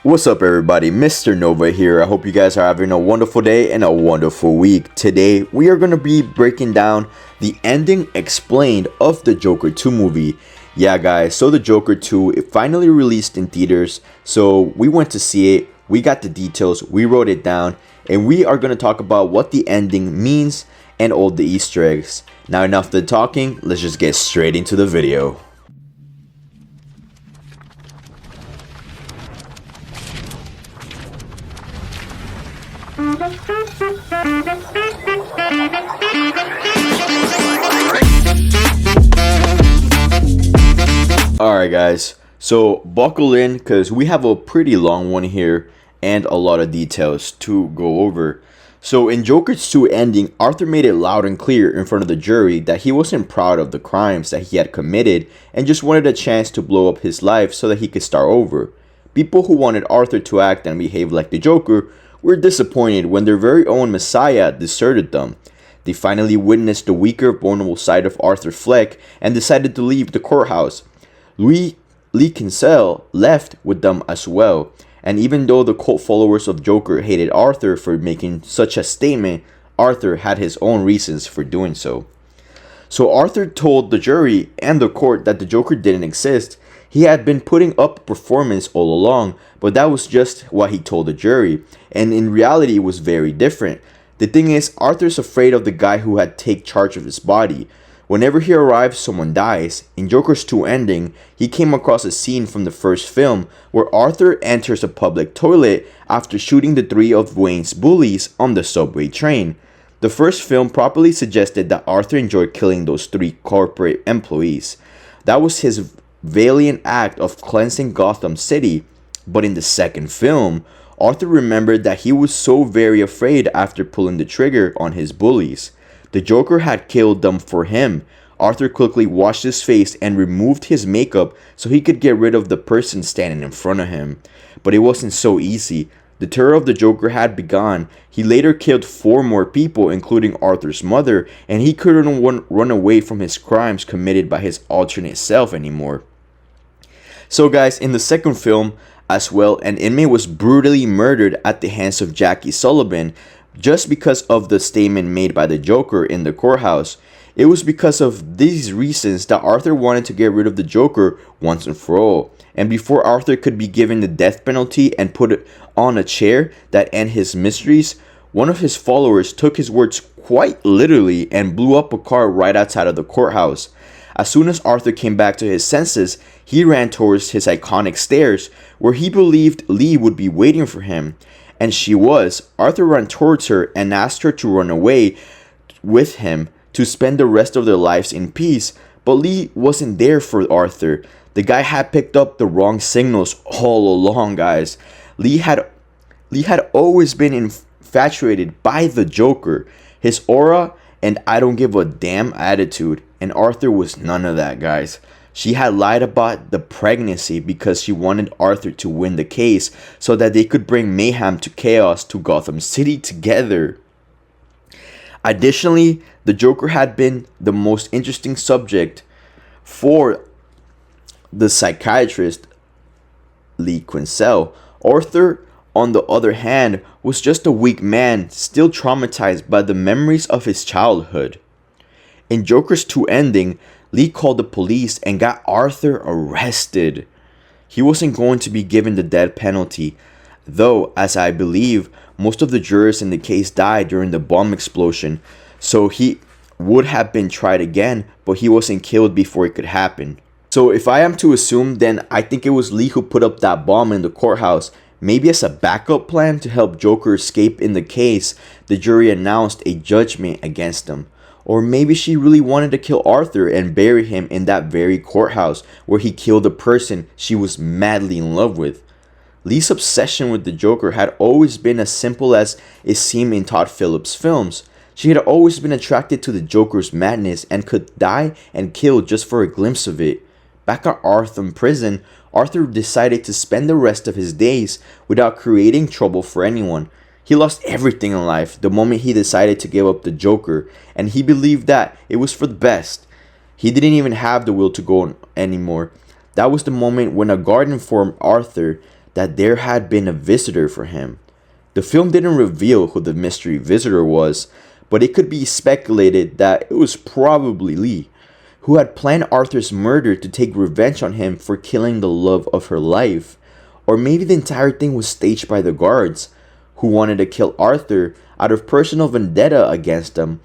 What's up everybody, MrNova here. I hope you guys are having a wonderful day and a wonderful week. Today we are going to be breaking down the ending explained of the Joker 2 movie. Yeah guys, so the Joker 2, it finally released in theaters, so we went to see it, we got the details, we wrote it down, and we are going to talk about what the ending means and all the Easter eggs. Now enough of the talking, let's just get straight into the video. Alright guys, so buckle in because we have a pretty long one here and a lot of details to go over. So in Joker's 2 ending, Arthur made it loud and clear in front of the jury that he wasn't proud of the crimes that he had committed and just wanted a chance to blow up his life so that he could start over. People who wanted Arthur to act and behave like the Joker were disappointed when their very own Messiah deserted them. They finally witnessed the weaker, vulnerable side of Arthur Fleck and decided to leave the courthouse. Lee Kinsale left with them as well, and even though the cult followers of Joker hated Arthur for making such a statement, Arthur had his own reasons for doing so. So Arthur told the jury and the court that the Joker didn't exist. He had been putting up a performance all along, but that was just what he told the jury, and in reality it was very different. The thing is, Arthur's afraid of the guy who had taken charge of his body. Whenever he arrives, someone dies. In Joker's 2 ending, he came across a scene from the first film where Arthur enters a public toilet after shooting the 3 of Wayne's bullies on the subway train. The first film properly suggested that Arthur enjoyed killing those 3 corporate employees. That was his valiant act of cleansing Gotham City. But in the second film, Arthur remembered that he was so very afraid after pulling the trigger on his bullies. The Joker had killed them for him. Arthur quickly washed his face and removed his makeup so he could get rid of the person standing in front of him. But it wasn't so easy. The terror of the Joker had begun. He later killed 4 more people, including Arthur's mother, and he couldn't run away from his crimes committed by his alternate self anymore. So guys, in the second film as well, an inmate was brutally murdered at the hands of Jackie Sullivan, just because of the statement made by the Joker in the courthouse. It was because of these reasons that Arthur wanted to get rid of the Joker once and for all. And before Arthur could be given the death penalty and put on a chair that end his miseries, one of his followers took his words quite literally and blew up a car right outside of the courthouse. As soon as Arthur came back to his senses, he ran towards his iconic stairs where he believed Lee would be waiting for him. And she was. Arthur ran towards her and asked her to run away with him to spend the rest of their lives in peace. But Lee wasn't there for Arthur. The guy had picked up the wrong signals all along, guys. Lee had always been infatuated by the Joker, his aura, and I don't give a damn attitude. And Arthur was none of that, guys. She had lied about the pregnancy because she wanted Arthur to win the case so that they could bring mayhem to chaos to Gotham City together. Additionally, the Joker had been the most interesting subject for the psychiatrist Lee Kinsale. Arthur, on the other hand, was just a weak man still traumatized by the memories of his childhood. In Joker's 2 ending, Lee called the police and got Arthur arrested. He wasn't going to be given the death penalty, though, as I believe, most of the jurors in the case died during the bomb explosion, so he would have been tried again, but he wasn't killed before it could happen. So if I am to assume, then I think it was Lee who put up that bomb in the courthouse. Maybe as a backup plan to help Joker escape in the case, the jury announced a judgment against him. Or maybe she really wanted to kill Arthur and bury him in that very courthouse where he killed a person she was madly in love with. Lee's obsession with the Joker had always been as simple as it seemed in Todd Phillips' films. She had always been attracted to the Joker's madness and could die and kill just for a glimpse of it. Back at Arkham prison, Arthur decided to spend the rest of his days without creating trouble for anyone. He lost everything in life the moment he decided to give up the Joker, and he believed that it was for the best. He didn't even have the will to go on anymore. That was the moment when a guard informed Arthur that there had been a visitor for him. The film didn't reveal who the mystery visitor was, but it could be speculated that it was probably Lee, who had planned Arthur's murder to take revenge on him for killing the love of her life. Or maybe the entire thing was staged by the guards, who wanted to kill Arthur out of personal vendetta against him.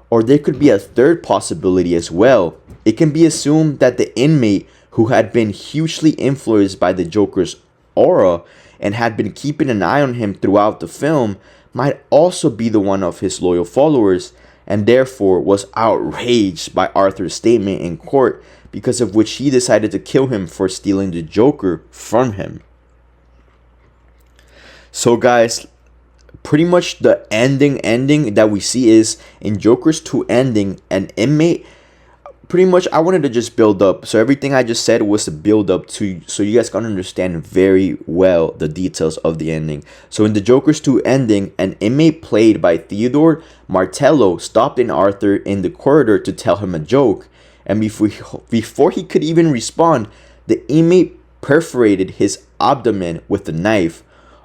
Or there could be a third possibility as well. It can be assumed that the inmate who had been hugely influenced by the Joker's aura and had been keeping an eye on him throughout the film might also be the one of his loyal followers, and therefore was outraged by Arthur's statement in court, because of which he decided to kill him for stealing the Joker from him. So guys, pretty much the ending that we see is in Joker's 2 ending, an inmate. Pretty much I wanted to just build up, so everything I just said was to build up to, so you guys can understand very well the details of the ending. So in the Joker's 2 ending, an inmate played by Theodore Martello stopped in Arthur in the corridor to tell him a joke, and before he could even respond, the inmate perforated his abdomen with a knife.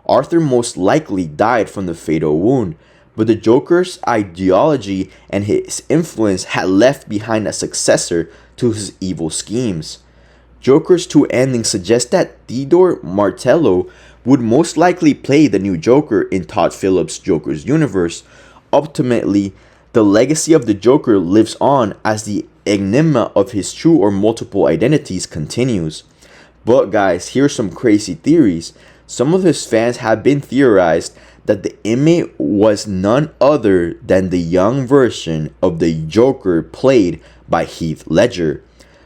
Arthur most likely died from the fatal wound, but the Joker's ideology and his influence had left behind a successor to his evil schemes. Joker's 2 endings suggest that Theodore Martello would most likely play the new Joker in Todd Phillips' Joker's universe. Ultimately, the legacy of the Joker lives on as the enigma of his true or multiple identities continues. But guys, here's some crazy theories. Some of his fans have been theorized that the inmate was none other than the young version of the Joker played by Heath Ledger.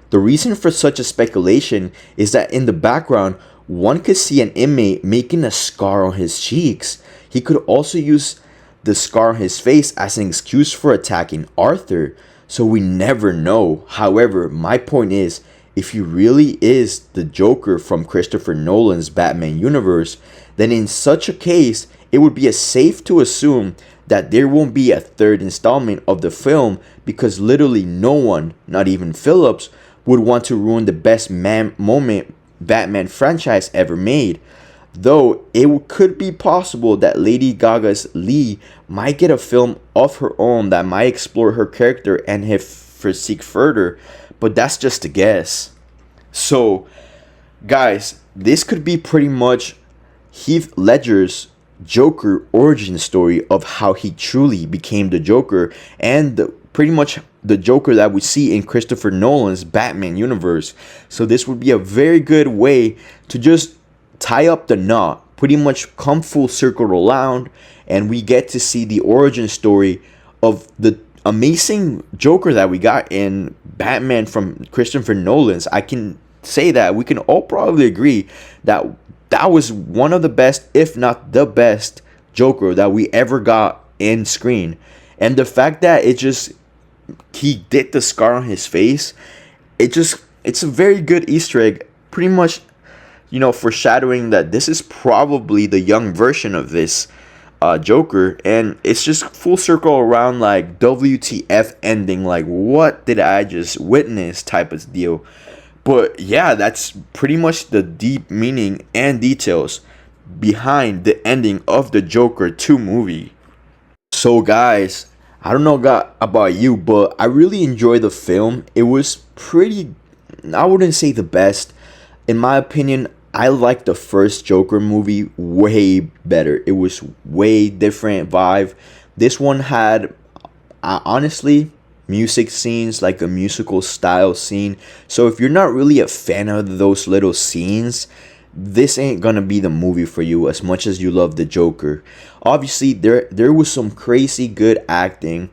The reason for such a speculation is that in the background, one could see an inmate making a scar on his cheeks. He could also use the scar on his face as an excuse for attacking Arthur, so we never know. However, my point is, if he really is the Joker from Christopher Nolan's Batman universe, then in such a case, it would be safe to assume that there won't be a third installment of the film, because literally no one, not even Phillips, would want to ruin the best moment Batman franchise ever made. Though it could be possible that Lady Gaga's Lee might get a film of her own that might explore her character and her physique further, but that's just a guess. So guys, this could be pretty much Heath Ledger's Joker origin story of how he truly became the Joker, and pretty much the Joker that we see in Christopher Nolan's Batman universe. So this would be a very good way to just tie up the knot, pretty much come full circle around, and we get to see the origin story of the amazing Joker that we got in Batman from Christopher Nolan's. I can say that we can all probably agree that that was one of the best, if not the best, Joker that we ever got in screen. And the fact that he did the scar on his face, it's a very good Easter egg, pretty much, foreshadowing that this is probably the young version of this Joker. And it's just full circle around, like, WTF ending, like, what did I just witness type of deal. But yeah, that's pretty much the deep meaning and details behind the ending of the Joker 2 movie. So guys, I don't know about you, but I really enjoyed the film. It was pretty, I wouldn't say the best. In my opinion, I liked the first Joker movie way better. It was way different vibe. This one had, honestly, music scenes, like a musical style scene. So if you're not really a fan of those little scenes, this ain't gonna be the movie for you as much as you love the Joker. Obviously, there was some crazy good acting,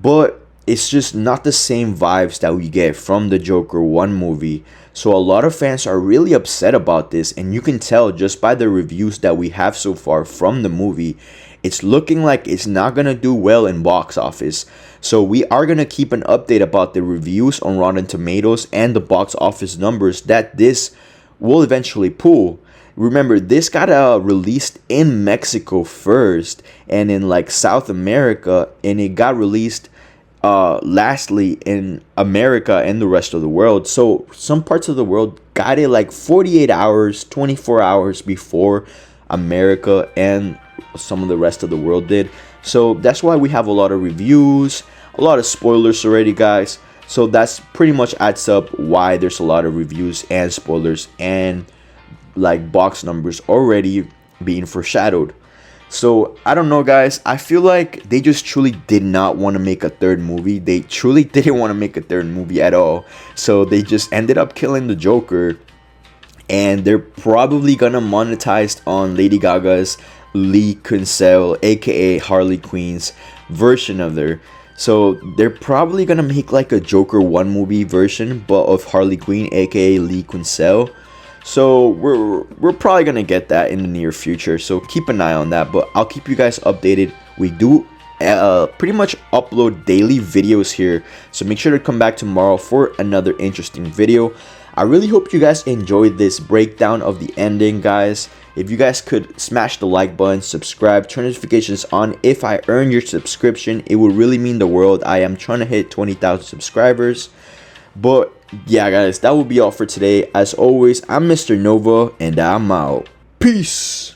but it's just not the same vibes that we get from the Joker 1 movie. So a lot of fans are really upset about this, and you can tell just by the reviews that we have so far from the movie. It's looking like it's not gonna do well in box office. So we are gonna keep an update about the reviews on Rotten Tomatoes and the box office numbers that this will eventually pull. Remember, this got released in Mexico first, and in like South America, and it got released lastly in America and the rest of the world. So some parts of the world got it like 48 hours, 24 hours before America and some of the rest of the world did. So that's why we have a lot of reviews, a lot of spoilers already, guys. So that's pretty much adds up why there's a lot of reviews and spoilers and like box numbers already being foreshadowed. So I don't know, guys. I feel like they just truly did not want to make a third movie. They truly didn't want to make a third movie at all. So they just ended up killing the Joker. And they're probably gonna monetize on Lady Gaga's Lee Kunsel, aka Harley Quinn's version of her. So they're probably gonna make like a Joker 1 movie version, but of Harley Quinn, aka Lee Kunsel. So we're probably gonna get that in the near future. So keep an eye on that. But I'll keep you guys updated. We do pretty much upload daily videos here. So make sure to come back tomorrow for another interesting video. I really hope you guys enjoyed this breakdown of the ending, guys. If you guys could smash the like button, subscribe, turn notifications on. If I earn your subscription, it would really mean the world. I am trying to hit 20,000 subscribers. But yeah, guys, that will be all for today. As always, I'm MrNova, and I'm out. Peace.